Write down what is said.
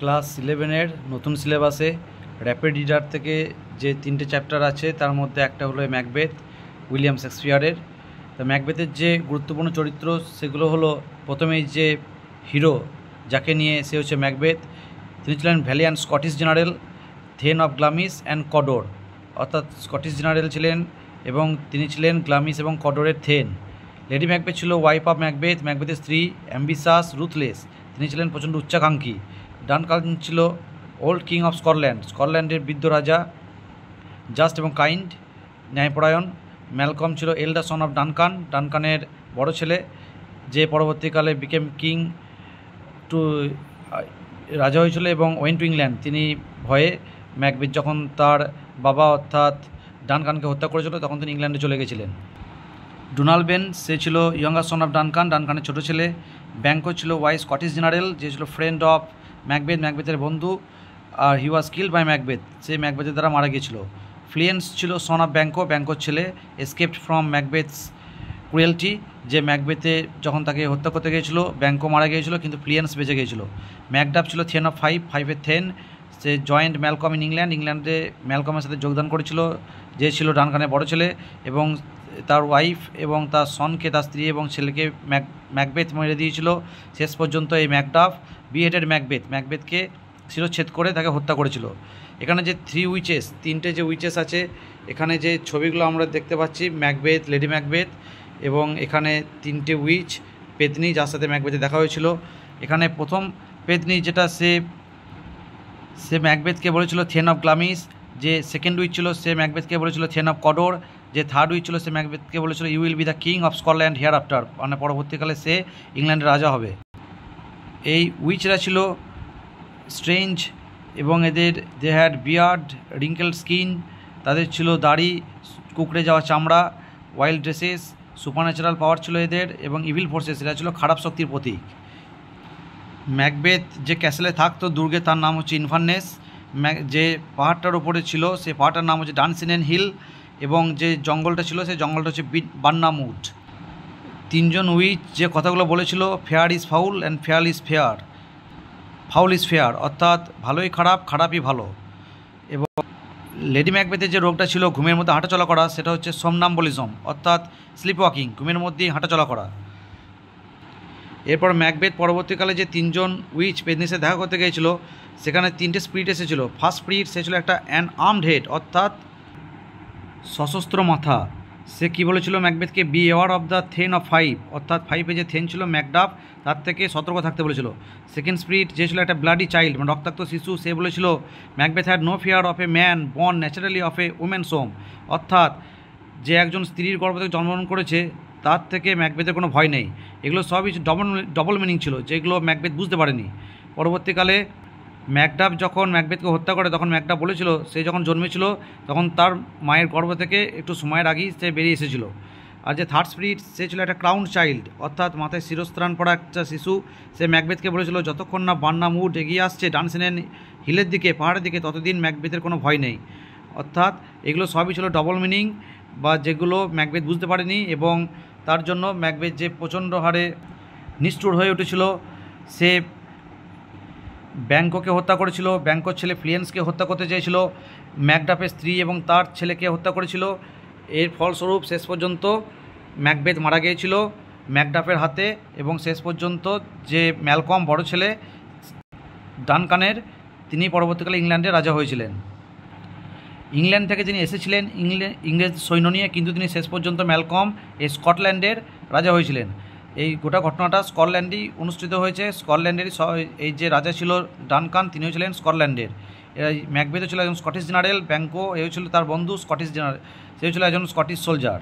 Class 11-এর নতুন সিলেবাসে rapid reader থেকে যে 3টে চ্যাপ্টার আছে তার মধ্যে একটা হলো ম্যাকবেথ উইলিয়াম শেক্সপিয়ারের। তো ম্যাকবেথের যে গুরুত্বপূর্ণ চরিত্র সেগুলো হলো, প্রথমেই যে হিরো যাকে নিয়ে সে হচ্ছে ম্যাকবেথ, তিনি ছিলেন valiant Scottish general, thane of Glamis and Cawdor, অর্থাৎ স্কটিশ জেনারেল ছিলেন এবং তিনি ছিলেন গ্লামিস এবং কডোরের থেন। লেডি ম্যাকবেথ ছিল ওয়াইফ অফ ম্যাকবেথ, ম্যাকবেথের স্ত্রী, অ্যাম্বিশাস, রুথলেস, তিনি ছিলেন প্রচণ্ড উচ্চাকাঙ্ক্ষী। ডানকান ছিল ওল্ড কিং অফ স্কটল্যান্ড, স্কটল্যান্ডের বৃদ্ধ রাজা, জাস্ট এবং কাইন্ড, ন্যায়পরায়ণ। ম্যালকম ছিল এল্ডার সন অফ ডানকান, ডানকানের বড় ছেলে, যে পরবর্তীকালে বিকেম কিং টু রাজা হয়েছিল এবং ওয়েন টু ইংল্যান্ড। তিনি ভয়ে ম্যাকবেথ যখন তার বাবা অর্থাৎ ডানকানকে হত্যা করেছিল তখন তিনি ইংল্যান্ডে চলে গেছিলেন। ডোনাল্ড, সে ছিল ইয়ঙ্গার সন অফ ডানকান, ডানকানের ছোটো ছেলে। ব্যাঙ্কো ছিল ওয়াইস স্কটিশ জেনারেল, যে ছিল ফ্রেন্ড অফ ম্যাকবেথ, ম্যাকবেথের বন্ধু, আর হি ওয়াজ কিল্ড বাই ম্যাকবেথ, সে ম্যাকবেথের দ্বারা মারা গিয়েছিল। ফ্লিয়েন্স ছিল সন অফ ব্যাঙ্কো, ব্যাঙ্কোর ছেলে, এসকেপড ফ্রম ম্যাকবেথস ক্রুয়েলটি, যে ম্যাকবেথে যখন তাকে হত্যা করতে গিয়েছিল ব্যাঙ্কো মারা গিয়েছিল কিন্তু ফ্লিয়েন্স বেঁচে গিয়েছিল। ম্যাকডাফ ছিল থেন অফ ফাইভের then, say joint Malcolm in ইংল্যান্ডে ম্যালকমের সাথে যোগদান করেছিল, যে ছিল ডানকানের বড় ছেলে, এবং তার ওয়াইফ এবং তার সনকে, তার স্ত্রী এবং ছেলেকে ম্যাকবেথ মেরে দিয়েছিল। শেষ পর্যন্ত এই ম্যাকডাফ বিহেডেড ম্যাকবেথকে শিরচ্ছেদ করে তাকে হত্যা করেছিল। এখানে যে তিনটে যে উইচেস আছে, এখানে যে ছবিগুলো আমরা দেখতে পাচ্ছি, ম্যাকবেথ, লেডি ম্যাকবেথ, এবং এখানে 3টে উইচ, পেতনি, যার সাথে ম্যাকবেথে দেখা হয়েছিল। এখানে প্রথম পেতনি যেটা সে ম্যাকবেথকে বলেছিল থেন অফ গ্লামিস, যে সেকেন্ড উইচ ছিল সে ম্যাকবেথকে বলেছিল থেন অফ কডোর, যে থার্ড উইচ ছিল সে ম্যাকবেথকে বলেছিল you will be the king of Scotland hereafter, মানে পরবর্তীকালে সে ইংল্যান্ডের রাজা হবে। এই উইচরা ছিল স্ট্রেঞ্জ এবং they had beard, wrinkle skin, তাদের ছিল দাড়ি, কুকড়ে যাওয়া চামড়া, ওয়াইল্ড ড্রেসেস, সুপারন্যাচারাল পাওয়ার ছিল এদের, এবং ইভিল ফোর্সেস, এরা ছিল খারাপ শক্তির প্রতীক। ম্যাকবেথ যে ক্যাসেলে থাকতো, দুর্গে, তার নাম হচ্ছে ইনভারনেস। যে পাহাড়টার ওপরে ছিল সেই পাহাড়টার নাম হচ্ছে ডানসিনেন হিল, এবং যে জঙ্গলটা ছিল সেই জঙ্গলটা হচ্ছে বান্নামুড। 3জন উইচ যে কথাগুলো বলেছিল, fair is foul and fair is fair, foul is fair, অর্থাৎ ভালোই খারাপ, খারাপই ভালো। এবং লেডি ম্যাকবেথের যে রোগটা ছিল ঘুমের মধ্যে হাঁটাচলা করা, সেটা হচ্ছে সোমনাম্বলিজম, অর্থাৎ স্লিপ ওয়াকিং, ঘুমের মধ্যেই হাঁটাচলা করা। এরপর ম্যাকবেথ পরবর্তীকালে যে 3জন উইচ পেতনিসে দেখা করতে গিয়েছিল, সেখানে 3টে স্পিরিট এসেছিলো। ফার্স্ট স্পিরিট, সে ছিল একটা আর্মড হেড, অর্থাৎ সশস্ত্র মাথা। সে কী বলেছিল ম্যাকবেথকে, be aware of the thane of five, অর্থাৎ 5-এ যে থেন ছিল ম্যাকডাফ, তার থেকে সতর্ক থাকতে বলেছিল। সেকেন্ড স্পিরিট, যে ছিল একটা ব্লাডি চাইল্ড, মানে রক্তাক্ত শিশু, সে বলেছিল Macbeth had no fear of a man born naturally of a women's home, অর্থাৎ যে একজন স্ত্রীর গর্ভ থেকে জন্মগ্রহণ করেছে তার থেকে ম্যাকবেথের কোনো ভয় নেই। এগুলো সবই ডবল মিনিং ছিল, যেগুলো ম্যাকবেথ বুঝতে পারেনি। পরবর্তীকালে ম্যাকডাফ যখন ম্যাকবেথকে হত্যা করে তখন ম্যাকডাফ বলেছিল সে যখন জন্মেছিল তখন তার মায়ের গর্ভ থেকে একটু সময়ের আগেই সে বেরিয়ে এসেছিল। আর যে থার্ড স্পিরিট, সে ছিল একটা ক্রাউন চাইল্ড, অর্থাৎ মাথায় শিরস্ত্রাণ পড়া একটা শিশু। সে ম্যাকবেথকে বলেছিল যতক্ষণ না বান্নামুড এগিয়ে আসছে ডানসিনেন হিলের দিকে, পাহাড়ের দিকে, ততদিন ম্যাকবেথের কোনো ভয় নেই। অর্থাৎ এগুলো সবই ছিল ডবল মিনিং, বা যেগুলো ম্যাকবেথ বুঝতে পারেনি, এবং তার জন্য ম্যাকবেথ যে প্রচণ্ড হারে নিষ্ঠুর হয়ে উঠেছিল। সে ব্যাঙ্কোকে হত্যা করেছিল, ব্যাঙ্কোর ছেলে ফ্লিয়েন্সকে হত্যা করতে চেয়েছিল, ম্যাকডাফের স্ত্রী এবং তার ছেলেকে হত্যা করেছিল। এর ফলস্বরূপ শেষ পর্যন্ত ম্যাকবেথ মারা গিয়েছিল ম্যাকডাফের হাতে, এবং শেষ পর্যন্ত যে ম্যালকম বড় ছেলে ডানকানের, তিনি পরবর্তীকালে ইংল্যান্ডের রাজা হয়েছিলেন। ইংল্যান্ড থেকে তিনি এসেছিলেন ইংরেজ সৈন্য নিয়ে, কিন্তু তিনি শেষ পর্যন্ত ম্যালকম এই স্কটল্যান্ডের রাজা হয়েছিলেন। এই গোটা ঘটনাটা স্কটল্যান্ডেই অনুষ্ঠিত হয়েছে। স্কটল্যান্ডেরই এই যে রাজা ছিল ডানকান, তিনিও ছিলেন স্কটল্যান্ডের। ম্যাকবেথও ছিল একজন স্কটিশ জেনারেল, ব্যাঙ্কো এও ছিল তার বন্ধু স্কটিশ জেনারেল, সেও ছিল একজন স্কটিশ সোলজার।